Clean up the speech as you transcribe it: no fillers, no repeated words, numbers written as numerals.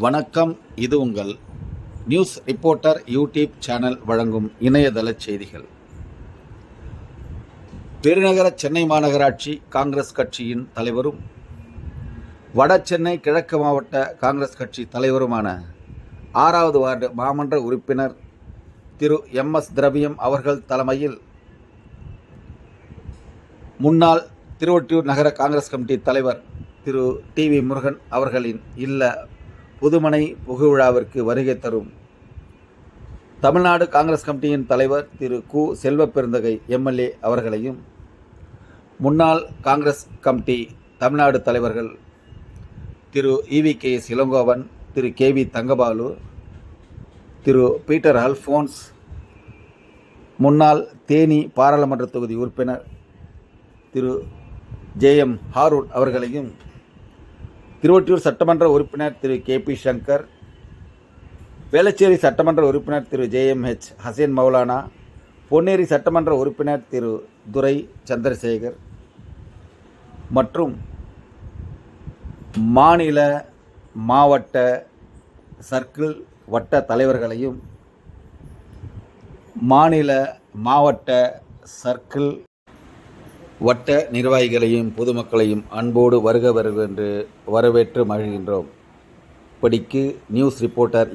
வணக்கம். இது உங்கள் நியூஸ் ரிப்போர்ட்டர் யூடியூப் சேனல் வழங்கும் இணையதள செய்திகள். பெருநகர சென்னை மாநகராட்சி காங்கிரஸ் கட்சியின் தலைவரும் வட சென்னை கிழக்கு மாவட்ட காங்கிரஸ் கட்சி தலைவருமான 6வது வார்டு மாமன்ற உறுப்பினர் திரு MS திரவியம் அவர்கள் தலைமையில் முன்னாள் திருவொற்றியூர் நகர காங்கிரஸ் கமிட்டி தலைவர் திரு TV முருகன் அவர்களின் இல்ல புதுமனை புகுவிழாவிற்கு வருகை தரும் தமிழ்நாடு காங்கிரஸ் கமிட்டியின் தலைவர் திரு கு. செல்வப்பெருந்தகை MLA அவர்களையும், முன்னாள் காங்கிரஸ் கமிட்டி தமிழ்நாடு தலைவர்கள் திரு EVKS இளங்கோவன், திரு KV தங்கபாலு, திரு பீட்டர் அல்ஃபோன்ஸ், முன்னாள் தேனி பாராளுமன்ற தொகுதி உறுப்பினர் திரு JM ஹாரூன் அவர்களையும், திருவொற்றியூர் சட்டமன்ற உறுப்பினர் திரு KP சங்கர், வேளச்சேரி சட்டமன்ற உறுப்பினர் திரு JMH ஹசேன் மௌலானா, பொன்னேரி சட்டமன்ற உறுப்பினர் திரு துரை சந்திரசேகர் மற்றும் மாநில மாவட்ட சர்க்கிள் வட்ட தலைவர்களையும், மாநில மாவட்ட சர்க்கிள் வட்ட நிர்வாகிகளையும் பொதுமக்களையும் அன்போடு வருக வருக என்று வரவேற்று மகிழ்கின்றோம். இப்படிக்கு நியூஸ் ரிப்போர்ட்டர்